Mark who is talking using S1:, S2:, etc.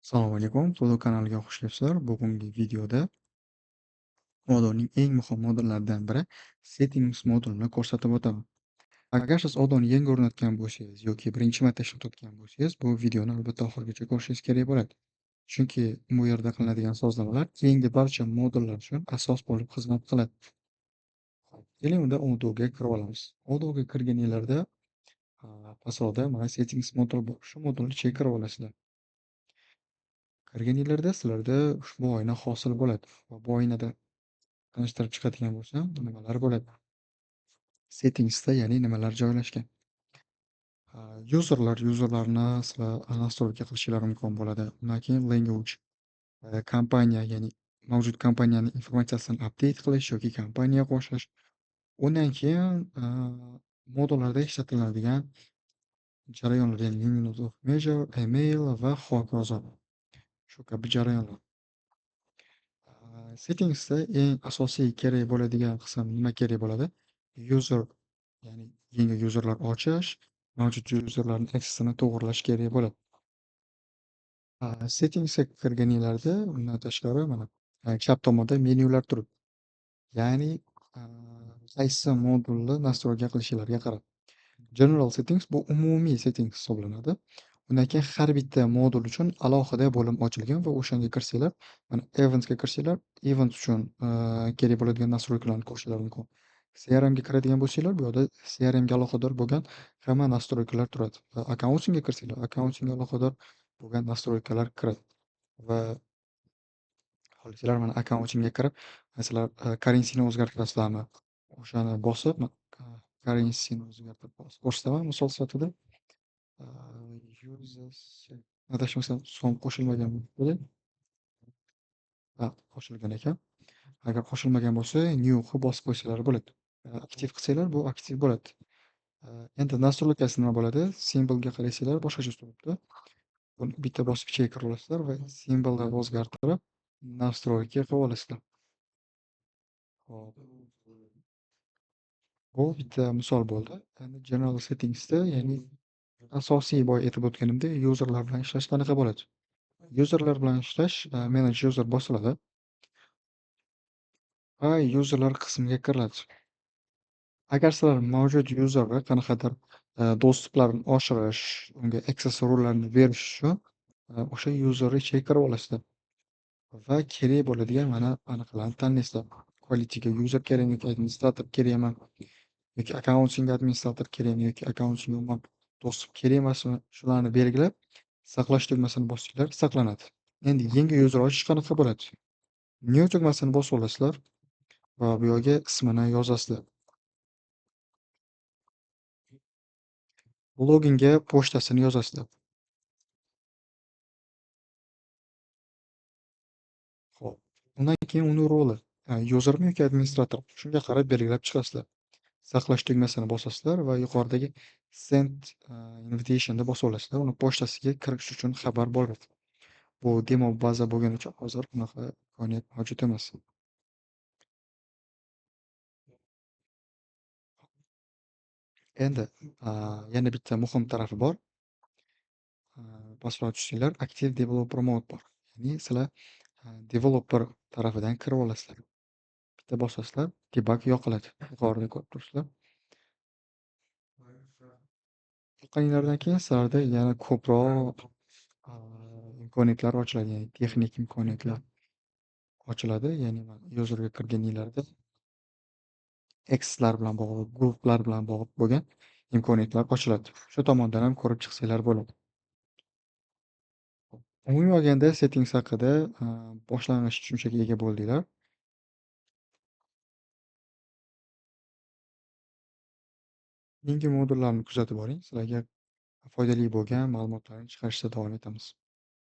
S1: Assalomu alaykum, To'lov kanaliga xush kelibsizlar. Bugungi videoda Odoning eng muhim modullaridan biri Settings modulini ko'rsatib o'taman. Agar siz Odoni yangi o'rnatgan bo'lsangiz yoki birinchi marta ishlatayotgan bo'lsangiz, bu videoni albatta oxirigacha ko'rishingiz kerak bo'ladi. Chunki bu yerda qilinadigan sozlamalar keyingi barcha modullar uchun asos bo'lib xizmat qiladi. Keling unda Odoga kirib olamiz. Odoga kirganinglarda pastroqda mana Settings modul bor. Shu modulni chekirib olasizlar. Kirganinglarda sizlarda ushbu oyna hosil bo'ladi va bu oynada tanishtirib chiqadigan bo'lsam, nimalar bo'ladi? Settingsda, ya'ni nimalar joylashgan? Yuzerlarni sizlar nastroyka qilishingiz mumkin bo'ladi. Undan keyin language, kompaniya, ya'ni mavjud kompaniyani informatsiyasini update qilish yoki kompaniya qo'shish. Undan keyin modullarda ishlatiladigan jarayonlar, ya'ni unit of measure, email va hokazo. Shu kabi jarayonlar. Settingsda eng asosiy kerak bo'ladigan qism nima kerak bo'ladi? User, ya'ni yangi yuzerlar ochish, mavjud yuzerlarning aksesini to'g'irlash kerak bo'ladi. Settingsga kirganinglarda undan tashqari mana chap tomonda menyular turibdi. Ya'ni a, qaysi modulni nastroyka qilishinglarga qarab. General settings bu umumiy settings hisoblanadi. Undan keyin har bitta modul uchun alohida bo'lim ochilgan va o'shanga kirsanglar, mana Events'ga kirsanglar, Event uchun kerak bo'ladigan nastroykalarni ko'rishingiz mumkin. CRMga kiradigan bo'lsanglar, bu yerda CRMga aloqador bo'lgan hamma nastroykalar turadi. Va Accountingga kirsanglar, Accountingga aloqador bo'lgan nastroykalar kiradi. Va xohlasalar mana Accountingga kirib, masalan, currency'ni o'zgartirasizlarmi? O'shani bosib, currency'ni o'zgartirib ko'rsataman misol sifatida. Users adashmasam so'm qo'shilmagan bo'ladi. Qo'shilgan ekan. Agar qo'shilmagan bo'lsa, new'ni bosib qo'ysanglar bo'ladi. Aktiv qilsanglar bu aktiv bo'ladi. Endi nastroykasi nima bo'ladi? Simbolga qarasanglar boshqacha turibdi. Buni bitta bosib ichiga kirib olasizlar va simbollarni o'zgartirib, nastroyka qilib olasizlar. Hop. Bu bitta misol bo'ldi. Endi general settingsda, ya'ni asosiy boya aytib o'tganimdek, yuzerlar bilan ishlash qanaqa bo'ladi? Yuzerlar bilan ishlash, manage user bosiladi va yuzerlar qismiga kiriladi. Agar sizlar mavjud yuzerga qanaqadir dostuplarni oshirish, unga access ro'llarni berish uchun o'sha yuzerni ichiga kirib olasizlar va kerak bo'ladigan mana anaqalarni tanlaysizlar. Quality'ga user kerakmi yoki administrator kerakmi yoki accounting administrator kerakmi yoki accounting umuman dostуп kerak emasmi, shularni belgilab, saqlash tugmasini bossanglar saqlanadi. Endi yangi user ochish qanaqa bo'ladi? New tugmasini bosib olasizlar va bu yerga ismini yozasizlar. Loginga pochtasini yozasizlar. Xo'p. Undan keyin uni roli, yuzermi yoki administrator, shunga qarab belgilab chiqasizlar. Saqlash tugmasini bosasizlar va yuqoridagi send invitation'ni bosib olasizlar. Uni pochtasiga kirish uchun xabar boradi. Bu demo baza bo'lgani uchun hozir unaqa imkoniyat mavjud emas. Endi yana bitta muhim tarafi bor. Pastroq tushsanglar Active Developer Mode bor. Ya'ni sizlar developer tarafidan kirib olasizlar. Bitta bosasizlar, debug yoqiladi. Yuqorida ko'rib turibsizlar. Yoqqaninglardan keyin sizlarda yana ko'proq imkoniyatlar ochiladi, ya'ni texnik imkoniyatlar ochiladi. Ya'ni mana userga kirganinglarda accesslar bilan bog'liq, guruhlar bilan bog'liq bo'lgan imkoniyatlar ochiladi. Shu tomondan ham ko'rib chiqsanglar bo'ladi. Umumiy olganda settings haqida boshlang'ich tushunchaga ega bo'ldinglar. Keyingi modullarni kuzatib boring. Sizlarga foydali bo'lgan ma'lumotlarni chiqarishda davom etamiz.